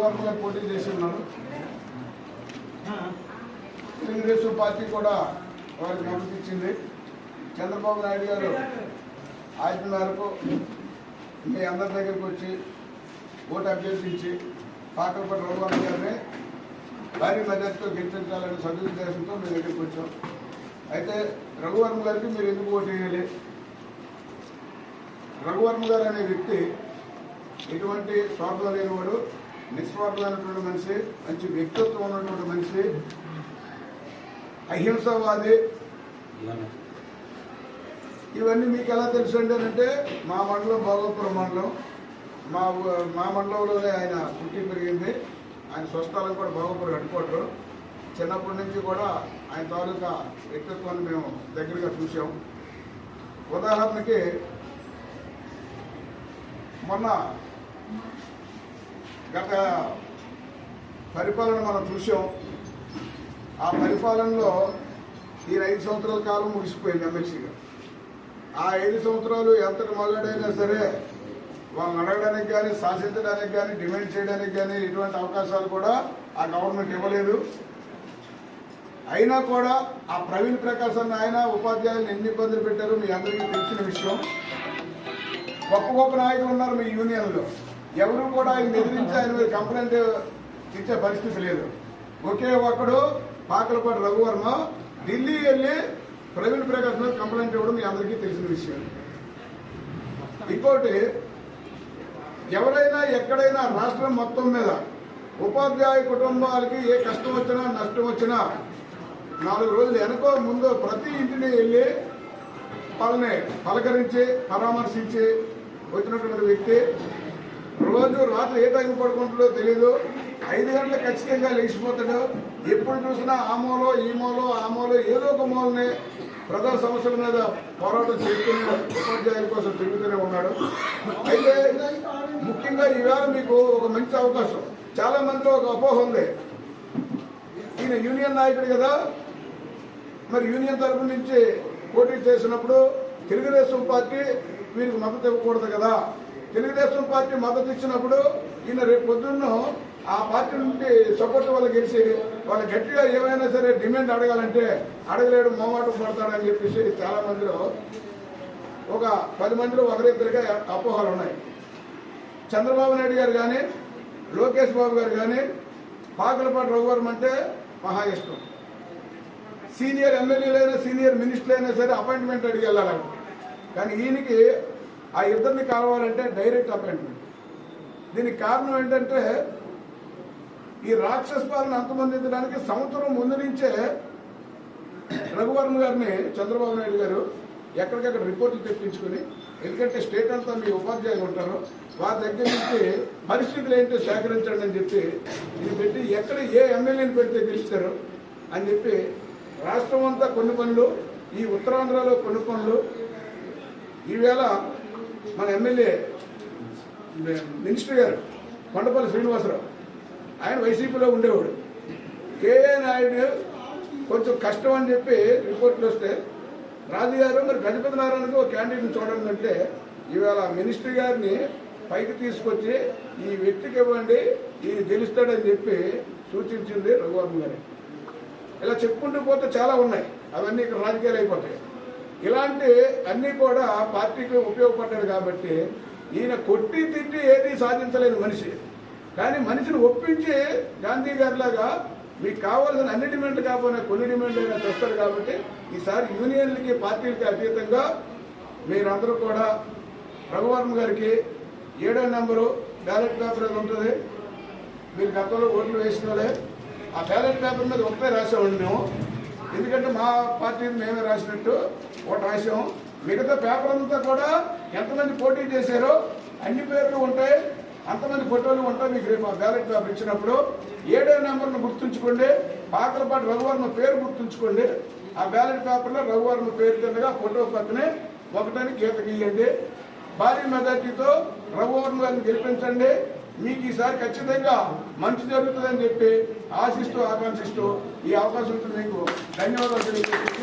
రఘువర్మ గారు పోటీ చేసి ఉన్నారు. తెలుగుదేశం పార్టీ కూడా వారికి మద్దతు ఇచ్చింది. చంద్రబాబు నాయుడు గారు ఆజ్ఞ మేరకు మీ అందరి దగ్గరికి వచ్చి ఓటు అభ్యర్థించి పాకలపల్లి రఘువర్మ గారిని భారీ మెజార్టీతో గెలిపించాలనే సదుద్దేశంతో మీ దగ్గరికి వచ్చాం. అయితే రఘువర్మ గారికి మీరు ఎందుకు ఓటు వేయాలి? రఘువర్మ గారు అనే వ్యక్తి ఎటువంటి స్వార్థం లేనివాడు, నిస్వార్థమైనటువంటి మనిషి, మంచి వ్యక్తిత్వం ఉన్నటువంటి మనిషి, అహింసవాది. ఇవన్నీ మీకు ఎలా తెలుసు అంటే మా మండలం భోగపురం మండలం, మా మండలంలోనే ఆయన పుట్టి పెరిగింది. ఆయన స్వస్థలం కూడా భోగపురం హెడ్ క్వార్టర్. చిన్నప్పటి నుంచి కూడా ఆయన తాలూకా వ్యక్తిత్వాన్ని మేము దగ్గరగా చూసాం. ఉదాహరణకి మొన్న గత పరిపాలన మనం చూసాం. ఆ పరిపాలనలో ఈ 5 సంవత్సరాల కాలం ముగిసిపోయింది ఎమ్మెల్సీగా. ఆ 5 సంవత్సరాలు ఎంతటి మగాడైనా సరే వాళ్ళని అడగడానికి కానీ, శాసించడానికి కానీ, డిమాండ్ చేయడానికి కానీ ఇటువంటి అవకాశాలు కూడా ఆ గవర్నమెంట్ ఇవ్వలేదు. అయినా కూడా ఆ ప్రవీణ్ ప్రకాశ్ అన్న ఆయన ఉపాధ్యాయులను ఎన్ని ఇబ్బందులు పెట్టారో మీ అందరికీ తెలిసిన విషయం. గొప్ప గొప్ప నాయకులు ఉన్నారు మీ యూనియన్లో, ఎవరు కూడా ఆయన ఎదిరించి ఆయన మీద కంప్లైంట్ ఇచ్చే పరిస్థితి లేదు. ఒకే ఒక్కడు పాకలపాటి రఘువర్మ ఢిల్లీ వెళ్ళి ప్రవీణ్ ప్రకాశ్ మీద కంప్లైంట్ ఇవ్వడం మీ అందరికీ తెలిసిన విషయం. ఇంకోటి, ఎవరైనా ఎక్కడైనా రాష్ట్రం మొత్తం మీద ఉపాధ్యాయ కుటుంబాలకి ఏ కష్టం వచ్చినా నష్టం వచ్చినా 4 రోజులు వెనకో ముందు ప్రతి ఇంటిని వెళ్ళి వాళ్ళని పలకరించి పరామర్శించి వచ్చినటువంటి వ్యక్తి. రోజు రాత్రి ఏ టైం పడుకుంటుందో తెలీదు. 5 గంటలకు ఖచ్చితంగా లేచిపోతాడు. ఎప్పుడు చూసినా ఆ మూలో ఈ మూలో ఆ మూలో ఏదో ఒక మూలని ప్రజా సమస్యల మీద పోరాటం చేసుకుని ఉపాధ్యాయుల కోసం తిరుగుతూనే ఉన్నాడు. అయితే ముఖ్యంగా ఈవేళ మీకు ఒక మంచి అవకాశం. చాలా మందిలో ఒక అపోహ ఉంది, ఈయన యూనియన్ నాయకుడు కదా, మరి యూనియన్ తరఫు నుంచి పోటీ చేసినప్పుడు తెలుగుదేశం పార్టీ వీరికి మద్దతు ఇవ్వకూడదు కదా. తెలుగుదేశం పార్టీ మద్దతు ఇచ్చినప్పుడు ఈయన రేపు పొద్దున్న ఆ పార్టీ నుండి సపోర్ట్ వాళ్ళు గెలిచి వాళ్ళు గట్టిగా ఏమైనా సరే డిమాండ్ అడగాలంటే అడగలేడు, మొహమాటం పడతాడని చెప్పేసి చాలా మందిలో ఒక 10 మందిలో ఒకరిద్దరిగా అపోహలు ఉన్నాయి. చంద్రబాబు నాయుడు గారు కానీ, లోకేష్ బాబు గారు కానీ పాకలపాటి రఘువర్మ అంటే మహా ఇష్టం. సీనియర్ ఎమ్మెల్యేలైనా సీనియర్ మినిస్టర్లైనా సరే అపాయింట్మెంట్ అడిగి వెళ్ళాలంటే, కానీ ఈయనకి ఆ ఇద్దరిని కావాలంటే డైరెక్ట్ అపాయింట్మెంట్. దీనికి కారణం ఏంటంటే ఈ రాక్షస పాలన అంతమందించడానికి సంవత్సరం ముందు నుంచే రఘువర్మ గారిని చంద్రబాబు నాయుడు గారు ఎక్కడికక్కడ రిపోర్టులు తెప్పించుకుని, ఎందుకంటే స్టేట్ అంతా మీ ఉపాధ్యాయులు ఉంటారు, వారి దగ్గర నుంచి పరిస్థితులు ఏంటో సేకరించండి అని చెప్పి ఇది పెట్టి ఎక్కడ ఏ ఎమ్మెల్యేని పెడితే గెలుస్తారు అని చెప్పి రాష్ట్రం అంతా కొన్ని పనులు, ఈ ఉత్తరాంధ్రలో కొన్ని పనులు. ఈవేళ మన ఎమ్మెల్యే మినిస్టర్ గారు కొండపల్లి శ్రీనివాసరావు, ఆయన వైసీపీలో ఉండేవాడు. కేఏ నాయుడు కొంచెం కష్టం అని చెప్పి రిపోర్ట్లు వస్తే రాజు గారు మరి గజపతి నారాయణకు ఒక క్యాండిడేట్ని చూడండి అంటే ఈవేళ మినిస్టర్ గారిని పైకి తీసుకొచ్చి ఈ వ్యక్తికి ఇవ్వండి, ఈయన గెలుస్తాడని చెప్పి సూచించింది రఘువర్మ గారి. ఇలా చెప్పుకుంటూ పోతే చాలా ఉన్నాయి, అవన్నీ ఇక్కడ రాజకీయాలు అయిపోతాయి. ఇలాంటి అన్నీ కూడా పార్టీకి ఉపయోగపడ్డాడు కాబట్టి ఈయన కొట్టి తిట్టి ఏది సాధించలేని మనిషి. కానీ మనిషిని ఒప్పించి గాంధీ గారిలాగా మీకు కావాల్సిన అన్ని డిమాండ్లు కాకపోయినా కొన్ని డిమాండ్లు అయినా తెస్తాడు. కాబట్టి ఈసారి యూనియన్లకి పార్టీలకి అతీతంగా మీరందరూ కూడా రఘువర్మ గారికి 7వ నెంబరు బ్యాలెట్ పేపర్ అది ఉంటుంది. మీరు గతంలో ఓట్లు వేసిన వాళ్ళే. ఆ బ్యాలెట్ పేపర్ మీద ఒకటే రాసామండి మేము, ఎందుకంటే మా పార్టీ మేమే రాసినట్టు ఒకటి రాసాము. మిగతా పేపర్ అంతా కూడా ఎంతమంది పోటీ చేశారో అన్ని పేర్లు ఉంటాయి, అంతమంది ఫోటోలు ఉంటాయి. మీకు రేపు ఆ బ్యాలెట్ పేపర్ ఇచ్చినప్పుడు 7వ నెంబర్ను గుర్తుంచుకోండి, పాకలపాటి రఘువర్మ పేరు గుర్తుంచుకోండి. ఆ బ్యాలెట్ పేపర్లో రఘువర్మ పేరు కిందగా ఫోటో పక్కనే ఒకటని గీత గీయండి. భారీ మెజార్టీతో రఘువర్మ గారిని గెలిపించండి. మీకు ఈసారి ఖచ్చితంగా మంచి జరుగుతుందని చెప్పి ఆశిస్తూ ఆకాంక్షిస్తూ ఈ అవకాశం మీకు ధన్యవాదాలు తెలియజేస్తూ